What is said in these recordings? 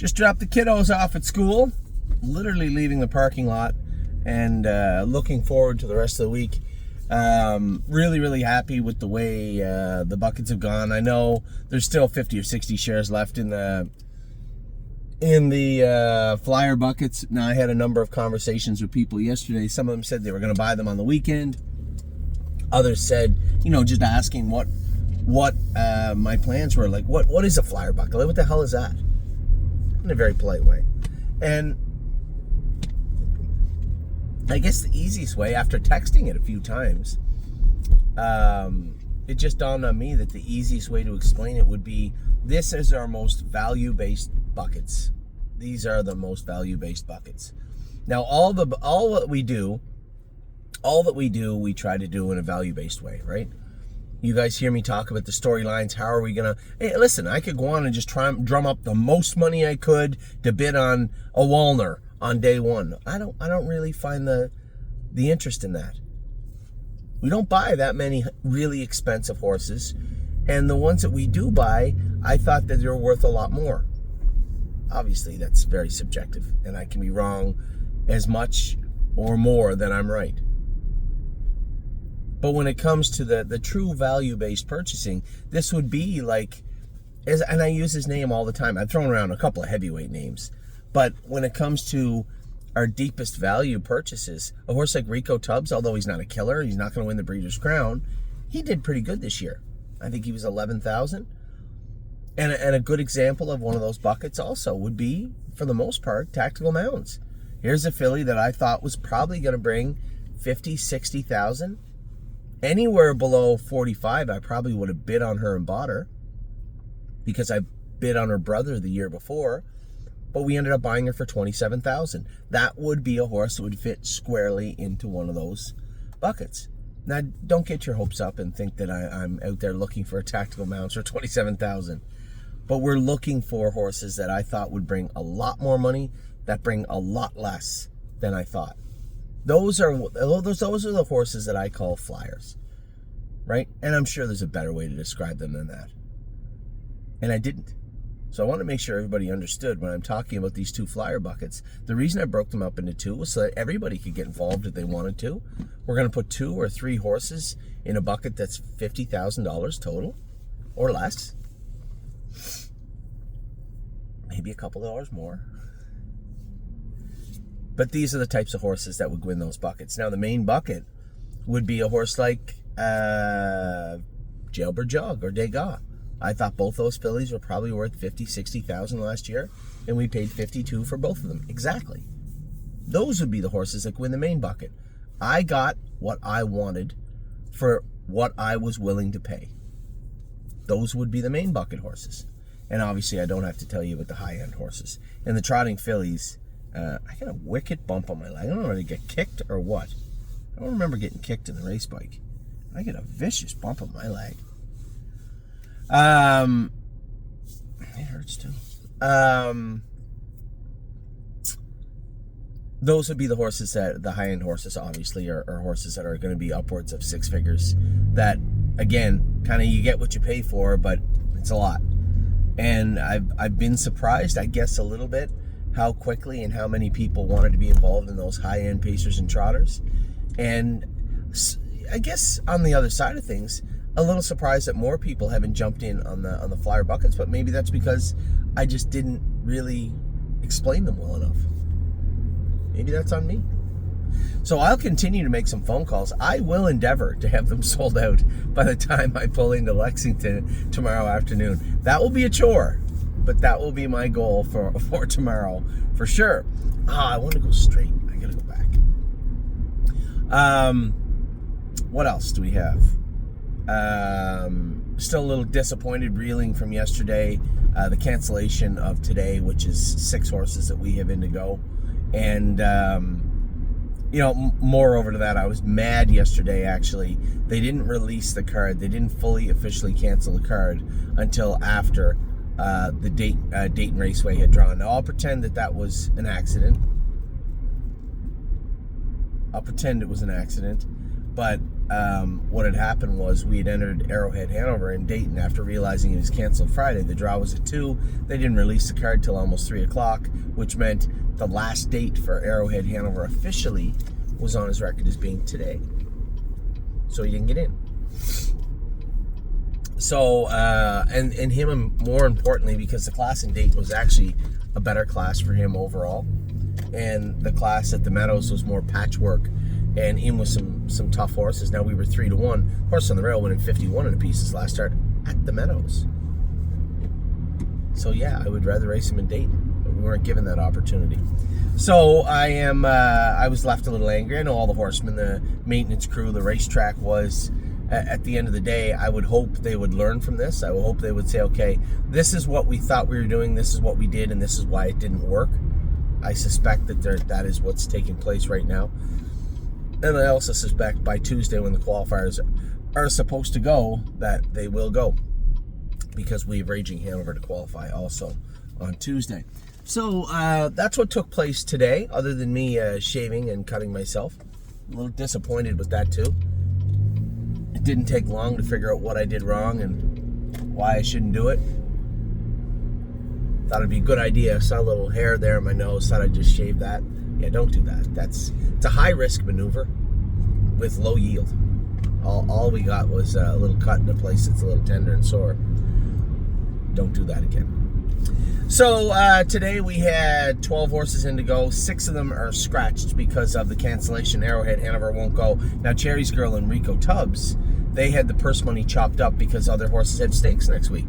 Just dropped the kiddos off at school, literally leaving the parking lot, and looking forward to the rest of the week. Really, really happy with the way the buckets have gone. I know there's still 50 or 60 shares left in the flyer buckets. Now, I had a number of conversations with people yesterday. Some of them said they were going to buy them on the weekend. Others said, just asking what my plans were. Like, what is a flyer bucket? Like, what the hell is that? In a very polite way. And I guess the easiest way, after texting it a few times, it just dawned on me that the easiest way to explain it would be, this is our most value-based buckets. These are the most value-based buckets. Now, all that we do, we try to do in a value-based way, right? You guys hear me talk about the storylines. How are we gonna? Hey, listen, I could go on and just try and drum up the most money I could to bid on a Walner on day one. I don't really find the interest in that. We don't buy that many really expensive horses, and the ones that we do buy, I thought that they're worth a lot more. Obviously, that's very subjective, and I can be wrong as much or more than I'm right. But when it comes to the true value-based purchasing, this would be like, and I use his name all the time. I've thrown around a couple of heavyweight names. But when it comes to our deepest value purchases, a horse like Rico Tubbs, although he's not a killer, he's not going to win the Breeders' Crown, he did pretty good this year. I think he was 11,000. And a good example of one of those buckets also would be, for the most part, Tactical Mounds. Here's a filly that I thought was probably going to bring 50, 60,000. Anywhere below 45, I probably would have bid on her and bought her, because I bid on her brother the year before, but we ended up buying her for 27,000. That would be a horse that would fit squarely into one of those buckets. Now, don't get your hopes up and think that I'm out there looking for a Tactical Mounds for 27,000. But we're looking for horses that I thought would bring a lot more money, that bring a lot less than I thought. Those are the horses that I call flyers, right? And I'm sure there's a better way to describe them than that. And I didn't. So I want to make sure everybody understood when I'm talking about these two flyer buckets. The reason I broke them up into two was so that everybody could get involved if they wanted to. We're going to put 2 or 3 horses in a bucket that's $50,000 total or less. Maybe a couple dollars more. But these are the types of horses that would win those buckets. Now, the main bucket would be a horse like Jailbird Jog or Degas. I thought both those fillies were probably worth 50, 60,000 last year, and we paid 52 for both of them. Exactly. Those would be the horses that win the main bucket. I got what I wanted for what I was willing to pay. Those would be the main bucket horses. And obviously, I don't have to tell you about the high-end horses. And the trotting fillies, I got a wicked bump on my leg. I don't know whether to get kicked or what. I don't remember getting kicked in the race bike. I get a vicious bump on my leg. It hurts too. Those would be the horses that, the high-end horses, obviously, are horses that are going to be upwards of 6 figures. That, again, kind of you get what you pay for, but it's a lot. And I've been surprised, I guess, a little bit, how quickly and how many people wanted to be involved in those high-end pacers and trotters. And I guess on the other side of things, a little surprised that more people haven't jumped in on the flyer buckets, but maybe that's because I just didn't really explain them well enough. Maybe that's on me. So I'll continue to make some phone calls. I will endeavor to have them sold out by the time I pull into Lexington tomorrow afternoon. That will be a chore, but that will be my goal for tomorrow for sure. I want to go straight. I gotta go back. What else do we have? Still a little disappointed, reeling from yesterday. The cancellation of today, which is 6 horses that we have in to go. And, moreover to that, I was mad yesterday, actually. They didn't release the card. They didn't fully officially cancel the card until after the Dayton Raceway had drawn. Now, I'll pretend that was an accident. I'll pretend it was an accident. But what had happened was we had entered Arrowhead Hanover in Dayton after realizing it was canceled Friday. The draw was at 2. They didn't release the card till almost 3 o'clock, which meant the last date for Arrowhead Hanover officially was on his record as being today. So he didn't get in. So, and him, and more importantly, because the class in Dayton was actually a better class for him overall. And the class at the Meadows was more patchwork and in with some tough horses. Now we were 3-1. Horse on the Rail winning 51 in a piece his last start at the Meadows. So yeah, I would rather race him in Dayton, but we weren't given that opportunity. So I was left a little angry. I know all the horsemen, the maintenance crew, the racetrack was, at the end of the day, I would hope they would learn from this. I would hope they would say, okay, this is what we thought we were doing, this is what we did, and this is why it didn't work. I suspect that that is what's taking place right now. And I also suspect by Tuesday, when the qualifiers are supposed to go, that they will go, because we have Raging Hanover to qualify also on Tuesday. So that's what took place today, other than me shaving and cutting myself. A little disappointed with that too. It didn't take long to figure out what I did wrong and why I shouldn't do it. Thought it'd be a good idea. Saw a little hair there in my nose. Thought I'd just shave that. Yeah, don't do that. It's a high risk maneuver with low yield. All we got was a little cut in a place that's a little tender and sore. Don't do that again. So today we had 12 horses in to go. 6 of them are scratched because of the cancellation. Arrowhead Hanover won't go. Now Cherry's Girl and Rico Tubbs, they had the purse money chopped up because other horses had stakes next week.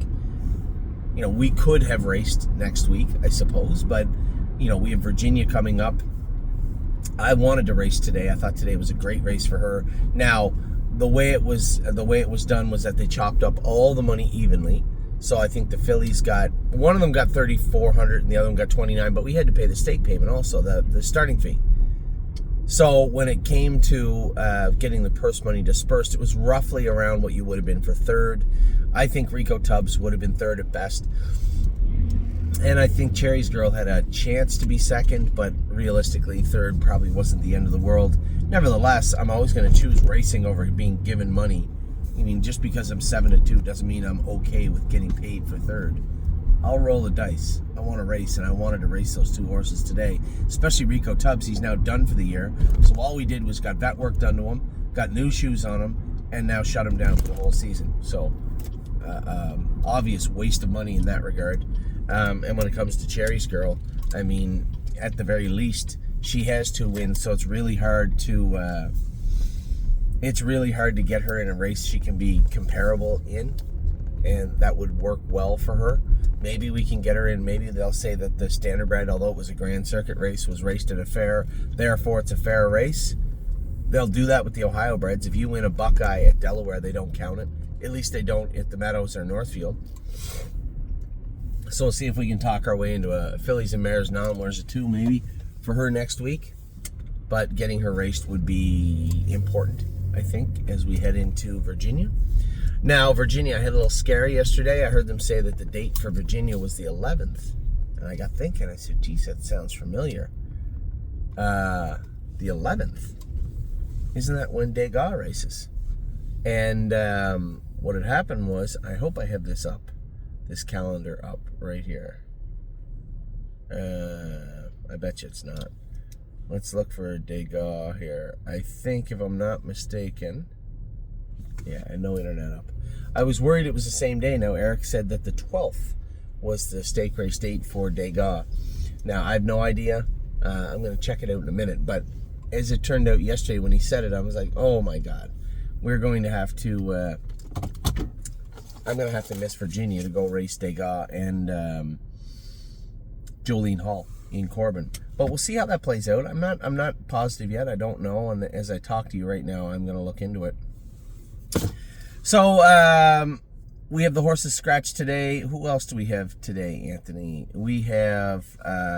You know, we could have raced next week, I suppose, but, you know, we have Virginia coming up. I wanted to race today. I thought today was a great race for her. Now, the way it was done was that they chopped up all the money evenly. So I think the fillies got, one of them got $3,400 and the other one got $29, but we had to pay the stake payment also, the starting fee. So when it came to getting the purse money dispersed, it was roughly around what you would have been for third. I think Rico Tubbs would have been third at best. And I think Cherry's Girl had a chance to be second, but realistically, third probably wasn't the end of the world. Nevertheless, I'm always going to choose racing over being given money. I mean, just because I'm 7-2 doesn't mean I'm okay with getting paid for third. I'll roll the dice. I want to race, and I wanted to race those 2 horses today, especially Rico Tubbs. He's now done for the year. So all we did was got vet work done to him, got new shoes on him, and now shut him down for the whole season. So obvious waste of money in that regard. And when it comes to Cherry's Girl, I mean, at the very least, she has 2 wins, so it's really hard to get her in a race she can be comparable in, and that would work well for her. Maybe we can get her in. Maybe they'll say that the Standardbred, although it was a Grand Circuit race, was raced at a fair, therefore it's a fair race. They'll do that with the Ohio breds. If you win a Buckeye at Delaware, they don't count it. At least they don't at the Meadows or Northfield. So we'll see if we can talk our way into a fillies and mares non-winners of 2 maybe for her next week. But getting her raced would be important, I think, as we head into Virginia. Now, Virginia, I had a little scary yesterday. I heard them say that the date for Virginia was the 11th. And I got thinking, I said, geez, that sounds familiar. The 11th. Isn't that when Degas races? And what had happened was, I hope I have this calendar up right here. I bet you it's not. Let's look for Degas here. I think, if I'm not mistaken, yeah, I know internet up. I was worried it was the same day. Now, Eric said that the 12th was the stake race date for Degas. Now, I have no idea. I'm going to check it out in a minute. But as it turned out yesterday when he said it, I was like, oh my God. We're going to have to, I'm going to have to miss Virginia to go race Degas and Jolene Hall in Corbin. But we'll see how that plays out. I'm not positive yet. I don't know. And as I talk to you right now, I'm going to look into it. So we have the horses scratched today. Who else do we have today, Anthony? We have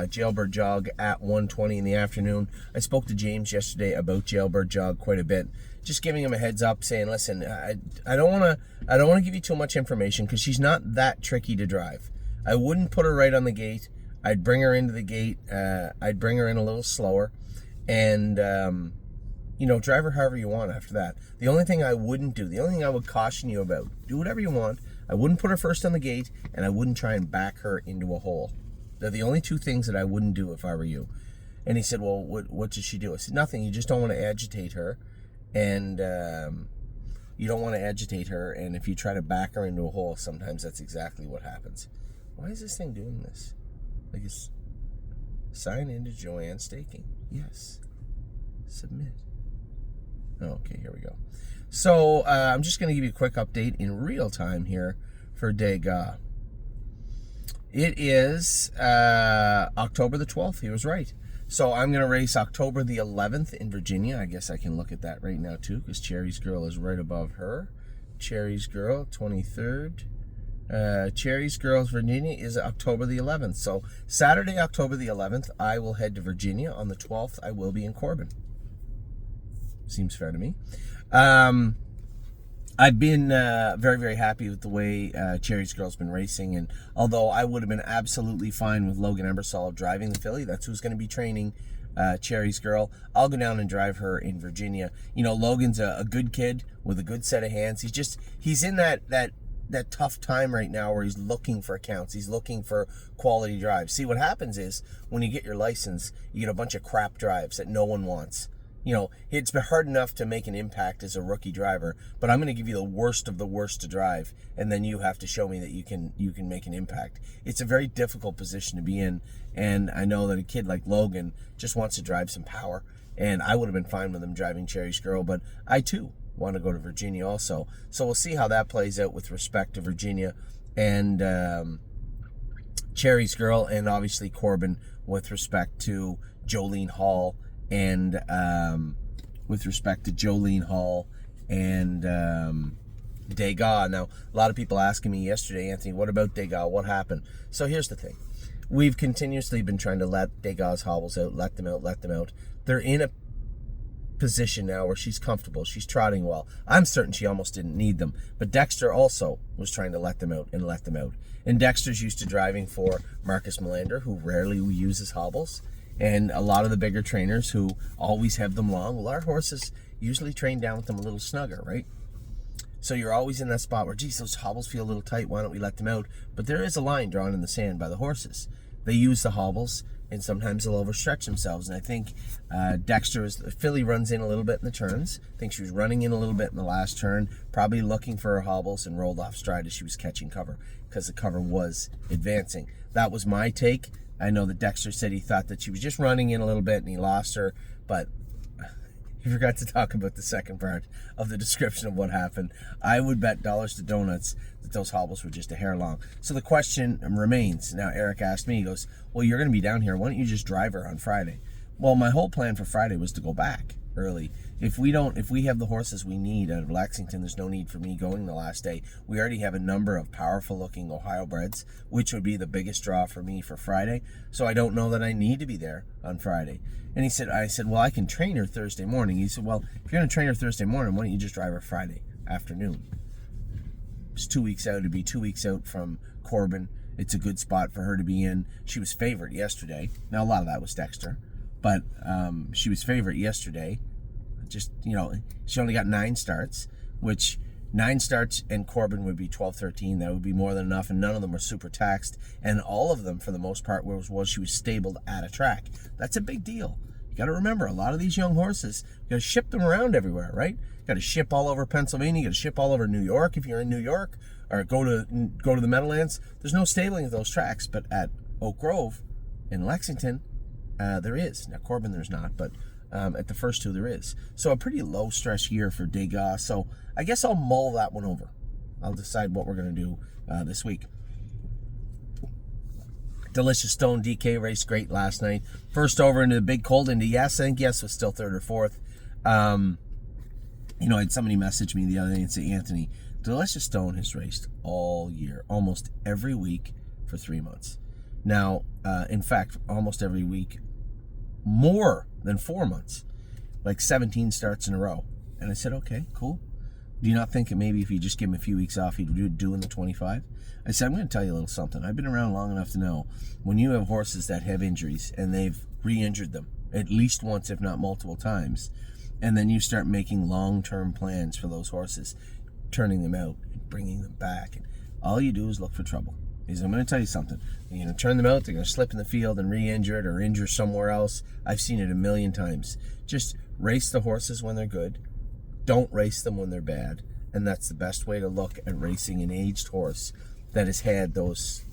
Jailbird Jog at 1:20 in the afternoon. I spoke to James yesterday about Jailbird Jog quite a bit, just giving him a heads up, saying, listen, I don't want to give you too much information because she's not that tricky to drive. I wouldn't put her right on the gate. I'd bring her into the gate. I'd bring her in a little slower, and drive her however you want after that. The only thing I wouldn't do, the only thing I would caution you about, do whatever you want. I wouldn't put her first on the gate, and I wouldn't try and back her into a hole. They're the only two things that I wouldn't do if I were you. And he said, well, what did she do? I said, nothing. You just don't want to agitate her. And you don't want to agitate her. And if you try to back her into a hole, sometimes that's exactly what happens. Why is this thing doing this? Like, it's sign into Joanne Staking. Yes. Submit. Okay, here we go. So I'm just going to give you a quick update in real time here for Degas. It is October the 12th. He was right. So I'm going to race October the 11th in Virginia. I guess I can look at that right now too, because Cherry's Girl is right above her. Cherry's Girl, 23rd. Cherry's Girls Virginia is October the 11th. So Saturday, October the 11th, I will head to Virginia. On the 12th, I will be in Corbin. Seems fair to me. I've been very, very happy with the way Cherry's Girl's been racing, and although I would have been absolutely fine with Logan Ebersol driving the filly, that's who's going to be training Cherry's Girl. I'll go down and drive her in Virginia. Logan's a good kid with a good set of hands. He's in that tough time right now where he's looking for accounts. He's looking for quality drives. See, what happens is when you get your license, you get a bunch of crap drives that no one wants. It's been hard enough to make an impact as a rookie driver, but I'm going to give you the worst of the worst to drive, and then you have to show me that you can make an impact. It's a very difficult position to be in, and I know that a kid like Logan just wants to drive some power, and I would have been fine with him driving Cherry's Girl, but I too want to go to Virginia also. So we'll see how that plays out with respect to Virginia and Cherry's Girl, and obviously Corbin with respect to Jolene Hall and Degas. Now, a lot of people asking me yesterday, Anthony, what about Degas? What happened? So here's the thing. We've continuously been trying to let Degas' hobbles out, let them out. They're in a position now where she's comfortable. She's trotting well. I'm certain she almost didn't need them. But Dexter also was trying to let them out. And Dexter's used to driving for Marcus Melander, who rarely uses hobbles. And a lot of the bigger trainers who always have them long, well, our horses usually train down with them a little snugger, right? So you're always in that spot where, geez, those hobbles feel a little tight. Why don't we let them out? But there is a line drawn in the sand by the horses. They use the hobbles, and sometimes they'll overstretch themselves. And I think the filly runs in a little bit in the turns. I think she was running in a little bit in the last turn, probably looking for her hobbles, and rolled off stride as she was catching cover because the cover was advancing. That was my take. I know that Dexter said he thought that she was just running in a little bit and he lost her, but he forgot to talk about the second part of the description of what happened. I would bet dollars to donuts that those hobbles were just a hair long. So the question remains. Now, Eric asked me, he goes, well, you're going to be down here. Why don't you just drive her on Friday? Well, my whole plan for Friday was to go back early. If we have the horses we need out of Lexington, there's no need for me going the last day. We already have a number of powerful looking Ohio breds, which would be the biggest draw for me for Friday. So I don't know that I need to be there on Friday. And I said, well, I can train her Thursday morning. He said, well, if you're going to train her Thursday morning, why don't you just drive her Friday afternoon? It's 2 weeks out. It'd be 2 weeks out from Corbin. It's a good spot for her to be in. She was favored yesterday. Now, a lot of that was Dexter, but she was favored yesterday. Just, she only got 9 starts, which 9 starts and Corbin would be 12-13. That would be more than enough, and none of them were super taxed. And all of them, for the most part, was she was stabled at a track. That's a big deal. You got to remember, a lot of these young horses, you got to ship them around everywhere, right? You got to ship all over Pennsylvania. You got to ship all over New York if you're in New York, or go to the Meadowlands. There's no stabling at those tracks, but at Oak Grove in Lexington, there is. Now, Corbin, there's not, but at the first two there is. So a pretty low stress year for Degas. So I guess I'll mull that one over. I'll decide what we're going to do this week. Delicious Stone DK raced great last night. First over into the big cold into Yes. I think Yes was still third or fourth. I had somebody message me the other day and say, Anthony, Delicious Stone has raced all year, almost every week for 3 months. Now, in fact, almost every week, more than 4 months, like 17 starts in a row. And I said, okay, cool. Do you not think that maybe if you just give him a few weeks off, he'd do in the 25? I said, I'm going to tell you a little something. I've been around long enough to know when you have horses that have injuries and they've re-injured them at least once, if not multiple times, And then you start making long-term plans for those horses, turning them out and bringing them back. And all you do is look for trouble. Because I'm going to tell you something. You're going to turn them out, they're going to slip in the field and re-injure it or injure somewhere else. I've seen it a million times. Just race the horses when they're good. Don't race them when they're bad. And that's the best way to look at racing an aged horse that has had those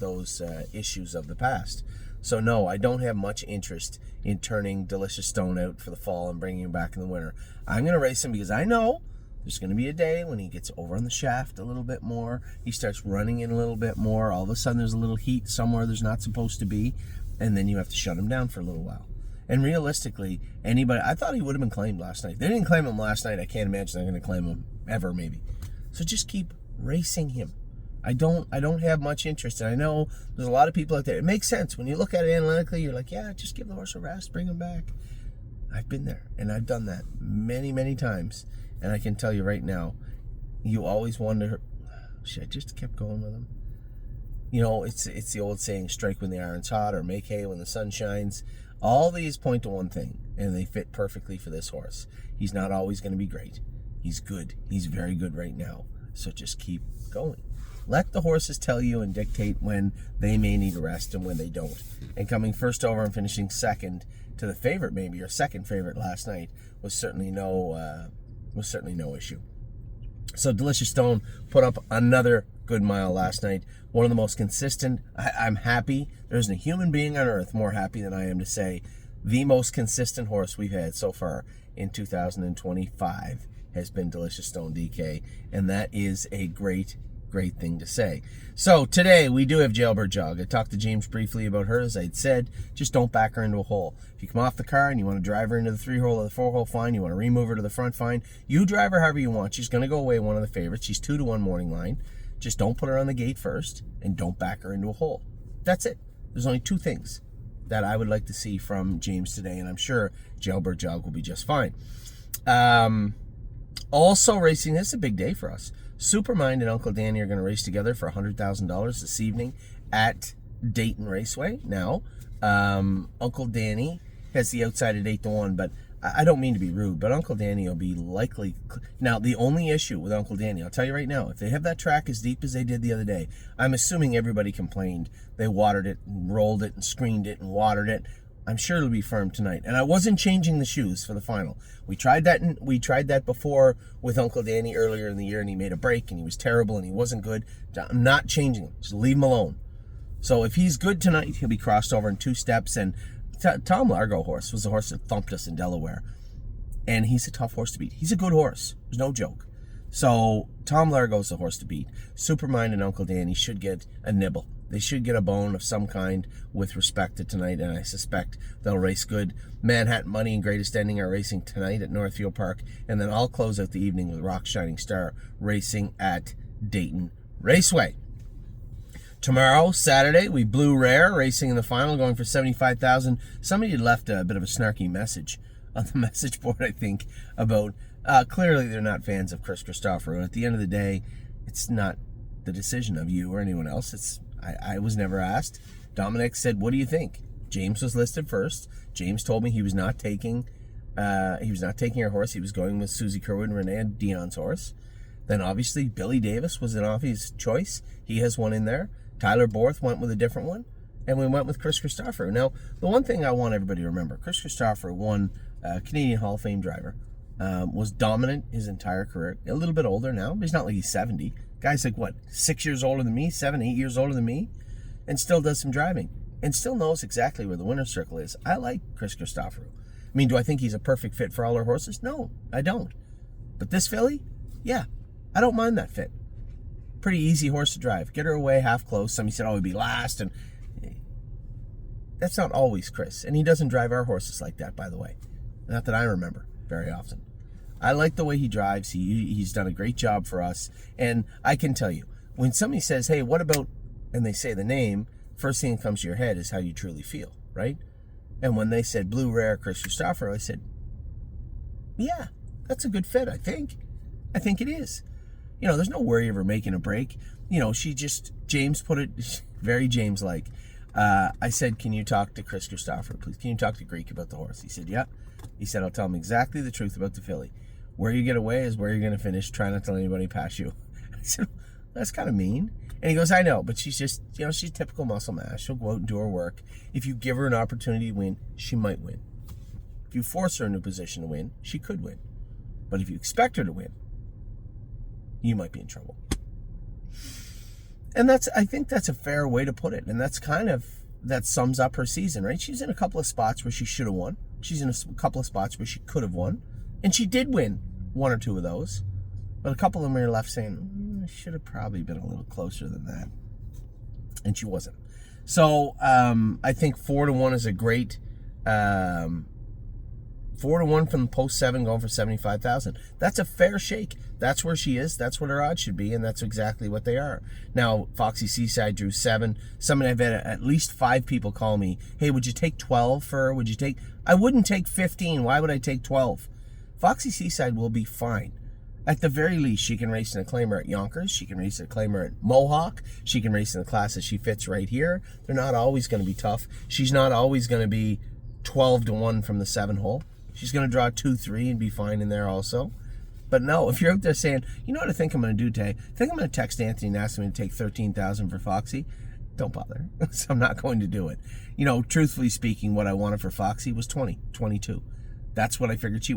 issues of the past. So no, I don't have much interest in turning Delicious Stone out for the fall and bringing him back in the winter. I'm going to race him because I know there's going to be a day when he gets over on the shaft a little bit more. He starts running in a little bit more. All of a sudden there's a little heat somewhere there's not supposed to be. And then you have to shut him down for a little while. And realistically, I thought he would have been claimed last night. They didn't claim him last night. I can't imagine they're going to claim him ever, maybe. So just keep racing him. I don't have much interest, and I know there's a lot of people out there. It makes sense when you look at it analytically. You're like, yeah, just give the horse a rest, bring him back. I've been there, and I've done that many, many times, and I can tell you right now, you always wonder, should I just kept going with him? You know, it's the old saying, strike when the iron's hot, or make hay when the sun shines. All these point to one thing, and they fit perfectly for this horse. He's not always going to be great. He's good. He's very good right now. So just keep going. Let the horses tell you and dictate when they may need a rest and when they don't. And coming first over and finishing second to the favorite, maybe your second favorite last night, was certainly no issue. So Delicious Stone put up another good mile last night. One of the most consistent. I'm happy. There isn't a human being on earth more happy than I am to say the most consistent horse we've had so far in 2025 has been Delicious Stone DK, and that is a great thing to say. So today we do have Jailbird Jog. I talked to James briefly about her. As I'd said, just don't back her into a hole. If you come off the car and you want to drive her into the 3-hole or the 4-hole, fine. You want to remove her to the front, fine. You drive her however you want. She's going to go away one of the favorites. She's 2-1 morning line. Just don't put her on the gate first and don't back her into a hole. That's it. There's only 2 things that I would like to see from James today, and I'm sure Jailbird Jog will be just fine. Also racing, this is a big day for us. Supermind and Uncle Danny are going to race together for $100,000 this evening at Dayton Raceway. Now, Uncle Danny has the outside at 8-1, but I don't mean to be rude, but Uncle Danny will be likely. Now, the only issue with Uncle Danny, I'll tell you right now, if they have that track as deep as they did the other day, I'm assuming everybody complained. They watered it and rolled it and screened it and watered it. I'm sure it'll be firm tonight. And I wasn't changing the shoes for the final. We tried that before with Uncle Danny earlier in the year, and he made a break, and he was terrible, and he wasn't good. I'm not changing them. Just leave him alone. So if he's good tonight, he'll be crossed over in 2 steps. And Tom Largo horse was the horse that thumped us in Delaware. And he's a tough horse to beat. He's a good horse. There's no joke. So Tom Largo's the horse to beat. Supermind and Uncle Danny should get a nibble. They should get a bone of some kind with respect to tonight, and I suspect they'll race good. Manhattan Money and Greatest Ending are racing tonight at Northfield Park, and then I'll close out the evening with Rock Shining Star racing at Dayton Raceway. Tomorrow, Saturday, we Blue Rare racing in the final, going for $75,000. Somebody had left a bit of a snarky message on the message board, I think, about clearly they're not fans of Chris Christopher. And at the end of the day, it's not the decision of you or anyone else. I was never asked. Dominic said, "What do you think?" James was listed first. James told me he was not taking her horse. He was going with Susie Kerwood and Renee Dion's horse. Then obviously Billy Davis was an obvious choice. He has one in there. Tyler Borth went with a different one, and we went with Chris Christopher. Now, the one thing I want everybody to remember: Chris Christopher won Canadian Hall of Fame driver. Was dominant his entire career. A little bit older now, but he's not like he's 70. Guy's like, what, 6 years older than me, 7, 8 years older than me, and still does some driving, and still knows exactly where the winner's circle is. I like Chris Christopher. I mean, do I think he's a perfect fit for all our horses? No, I don't. But this filly, yeah, I don't mind that fit. Pretty easy horse to drive. Get her away half close. Somebody said, oh, he'd be last, and that's not always Chris. And he doesn't drive our horses like that, by the way. Not that I remember very often. I like the way he drives. He's done a great job for us. And I can tell you, when somebody says, hey, what about, and they say the name, first thing that comes to your head is how you truly feel, right? And when they said Blue Rare Chris Christopher, I said, yeah, that's a good fit, I think. I think it is. You know, there's no worry of her making a break. You know, James put it very James-like. I said, can you talk to Chris Christopher, please? Can you talk to Greek about the horse? He said, yeah. He said, I'll tell him exactly the truth about the filly. Where you get away is where you're going to finish. Try not to let anybody pass you. I said, that's kind of mean. And he goes, I know, but she's just, she's typical muscle mass. She'll go out and do her work. If you give her an opportunity to win, she might win. If you force her into a position to win, she could win. But if you expect her to win, you might be in trouble. And I think that's a fair way to put it. And that sums up her season, right? She's in a couple of spots where she should have won. She's in a couple of spots where she could have won. And she did win one or two of those. But a couple of them are left saying, should have probably been a little closer than that. And she wasn't. So I think 4-1 is a great 4-1 from post 7 going for 75,000. That's a fair shake. That's where she is. That's what her odds should be, and that's exactly what they are. Now, Foxy Seaside drew 7. I've had at least 5 people call me, hey, would you take 12 for her? I wouldn't take 15. Why would I take 12? Foxy Seaside will be fine. At the very least, she can race in a claimer at Yonkers. She can race in a claimer at Mohawk. She can race in the classes she fits right here. They're not always going to be tough. She's not always going to be 12-1 from the 7 hole. She's going to draw 2-3 and be fine in there also. But no, if you're out there saying, you know what I think I'm going to do today? I think I'm going to text Anthony and ask him to take 13,000 for Foxy. Don't bother. So I'm not going to do it. Truthfully speaking, what I wanted for Foxy was 20, 22. That's what I figured she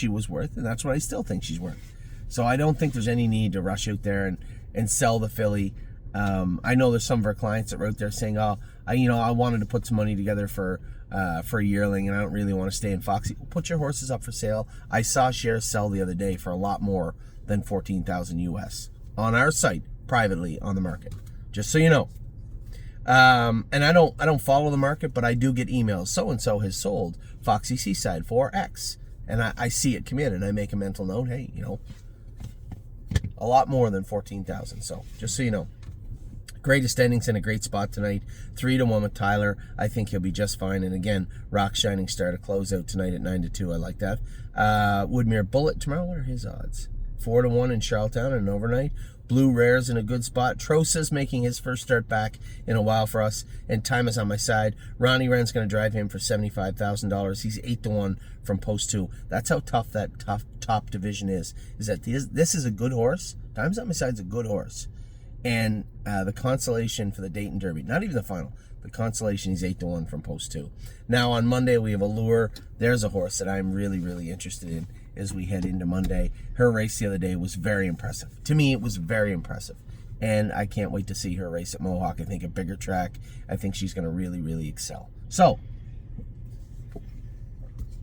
was worth, and that's what I still think she's worth. So I don't think there's any need to rush out there and sell the filly. I know there's some of our clients that were out there saying, I wanted to put some money together for a yearling, and I don't really want to stay in Foxy. Put your horses up for sale. I saw shares sell the other day for a lot more than $14,000 US on our site, privately on the market. Just so you know. And I don't follow the market, but I do get emails. So and so has sold Foxy Seaside for X, and I see it come in, and I make a mental note. Hey, a lot more than 14,000. So just so you know. Greatest endings in a great spot tonight. 3-1 with Tyler. I think he'll be just fine. And again, Rock Shining Star to close out tonight at 9-2. I like that. Woodmere Bullet tomorrow. What are his odds? 4-1 in Charlottetown and an overnight. Blue Rare's in a good spot. Trosa's making his first start back in a while for us. And time is on my side. Ronnie Wren's going to drive him for $75,000. He's 8-1 from post 2. That's how tough that top division is. Is that this is a good horse. Time's on my side's a good horse. And the consolation for the Dayton Derby, not even the final, the consolation, he's 8-1 from post 2. Now on Monday we have Allure. There's a horse that I'm really, really interested in as we head into Monday. Her race the other day was very impressive. To me, it was very impressive. And I can't wait to see her race at Mohawk. I think a bigger track. I think she's going to really, really excel. So,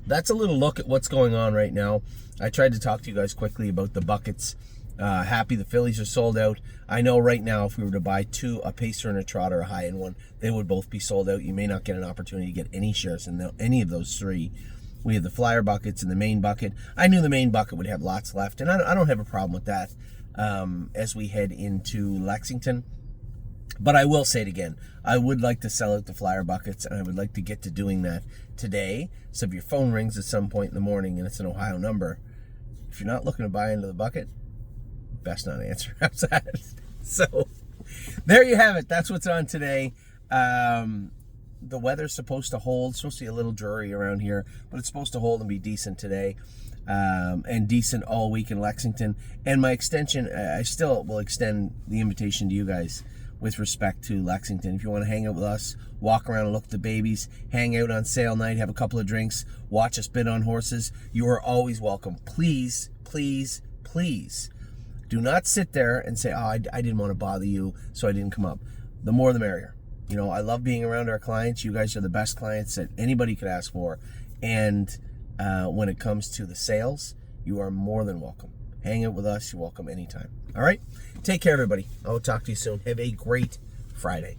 that's a little look at what's going on right now. I tried to talk to you guys quickly about the buckets. Happy the fillies are sold out. I know right now if we were to buy a pacer and a trotter, a high-end one, they would both be sold out. You may not get an opportunity to get any shares in any of those 3. We have the flyer buckets and the main bucket. I knew the main bucket would have lots left, and I don't have a problem with that as we head into Lexington. But I will say it again. I would like to sell out the flyer buckets, and I would like to get to doing that today. So if your phone rings at some point in the morning and it's an Ohio number, if you're not looking to buy into the bucket, best not answer. How's that? So there you have it. That's what's on today. The weather's supposed to hold. It's supposed to be a little dreary around here, but it's supposed to hold and be decent today, and decent all week in Lexington. And my extension, I still will extend the invitation to you guys with respect to Lexington. If you want to hang out with us, walk around and look at the babies, hang out on sale night, have a couple of drinks, watch us bid on horses, you are always welcome. Please, please, please do not sit there and say, I didn't want to bother you, so I didn't come up. The more the merrier. I love being around our clients. You guys are the best clients that anybody could ask for. And when it comes to the sales, you are more than welcome. Hang out with us. You're welcome anytime. All right? Take care, everybody. I will talk to you soon. Have a great Friday.